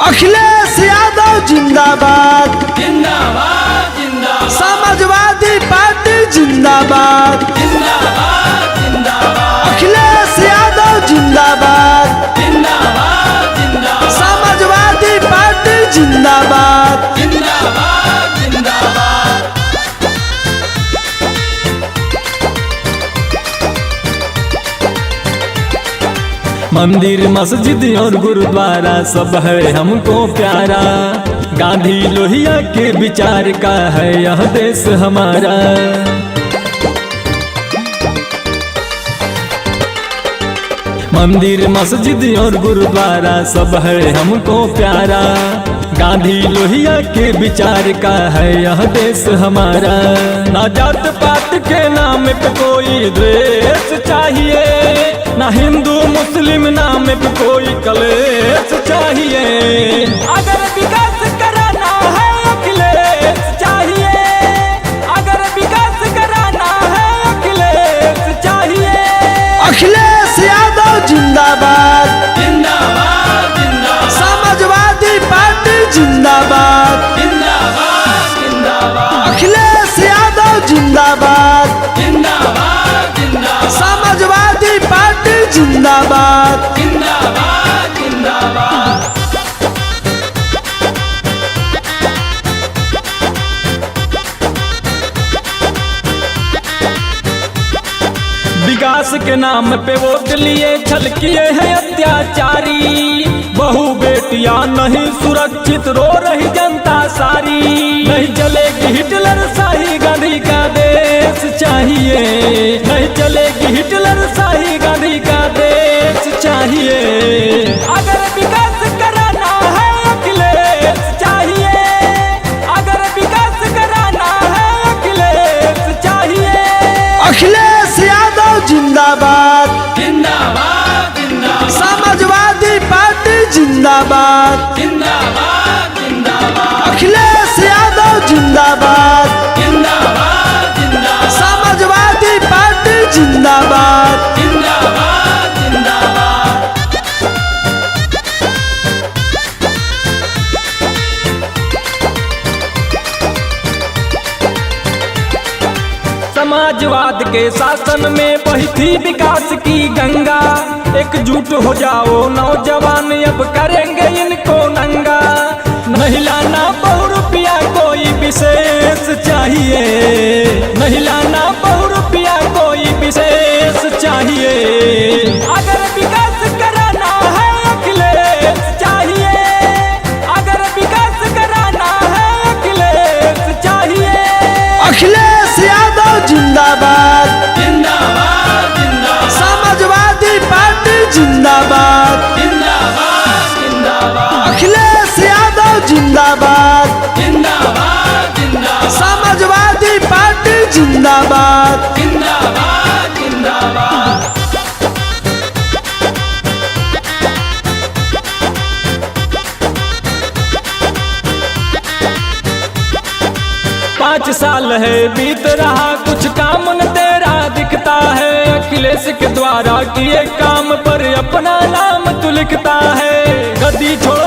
अखिलेश यादव जिंदाबाद जिंदाबाद जिंदाबाद, समाजवादी पार्टी जिंदाबाद जिंदाबाद जिंदाबाद, अखिलेश यादव जिंदाबाद जिंदाबाद जिंदाबाद, समाजवादी पार्टी जिंदाबाद। जिंदाबाद जिंदाबाद। मंदिर मस्जिद और गुरुद्वारा सब है हमको प्यारा। गांधी लोहिया के विचार का है यह देश हमारा। मंदिर मस्जिद और गुरुद्वारा सब है हमको प्यारा। गांधी लोहिया के विचार का है यह देश हमारा। ना जात पात के नाम पे कोई द्वेष चाहिए, ना हिंदू मुस्लिम नाम पे कोई कलेश चाहिए। अगर विकास कराना है अखिलेश चाहिए, अगर विकास कराना है अखिलेश चाहिए। अखिलेश यादव जिंदाबाद जिंदाबाद जिंदाबाद, समाजवादी पार्टी जिंदाबाद जिंदाबाद जिंदाबाद, अखिलेश यादव जिंदाबाद जिंदाबाद जिंदाबाद, समाजवादी पार्टी जिंदाबाद। जिंदाबाद जिंदाबाद। विकास के नाम पे वोट लिए छल किए हैं अत्याचारी। बहु बेटियां नहीं सुरक्षित रो रही जनता सारी। नहीं चलेगी हिटलर शाही गांधी का देश चाहिए, नहीं चलेगी हिटलर शाही गांधी का देश चाहिए। अगर विकास कराना है अखिलेश चाहिए, अगर विकास कराना है अखिलेश चाहिए। अखिलेश यादव जिंदाबाद जिंदाबाद जिंदाबाद, समाजवादी पार्टी जिंदाबाद जिंदाबाद जिंदाबाद, अखिलेश यादव जिंदाबाद जिंदाबाद जिंदाबाद, समाजवादी पार्टी जिंदाबाद। जिंदाबाद जिंदाबाद। समाजवाद के शासन में बही थी विकास की गंगा। एकजुट हो जाओ नौजवान अब करेंगे इनको नंगा। नहीं लाना बहु रुपया कोई विशेष चाहिए, नहीं लाना बहु रुपया कोई विशेष चाहिए। अगर विकास कराना है अखिलेश चाहिए, अगर विकास कराना है अखिलेश चाहिए। अखिलेश यादव जिंदाबाद जिंदाबाद जिंदाबाद, समाजवादी पार्टी जिंदाबाद जिंदाबाद जिंदाबाद, अखिलेश यादव जिंदाबाद जिंदाबाद जिंदाबाद, समाजवादी पार्टी जिंदाबाद। जिंदाबाद जिंदाबाद। 5 साल है बीत रहा कुछ काम न तेरा दिखता है। अखिलेश के द्वारा किए काम पर अपना नाम तू लिखता है। गद्दी छोड़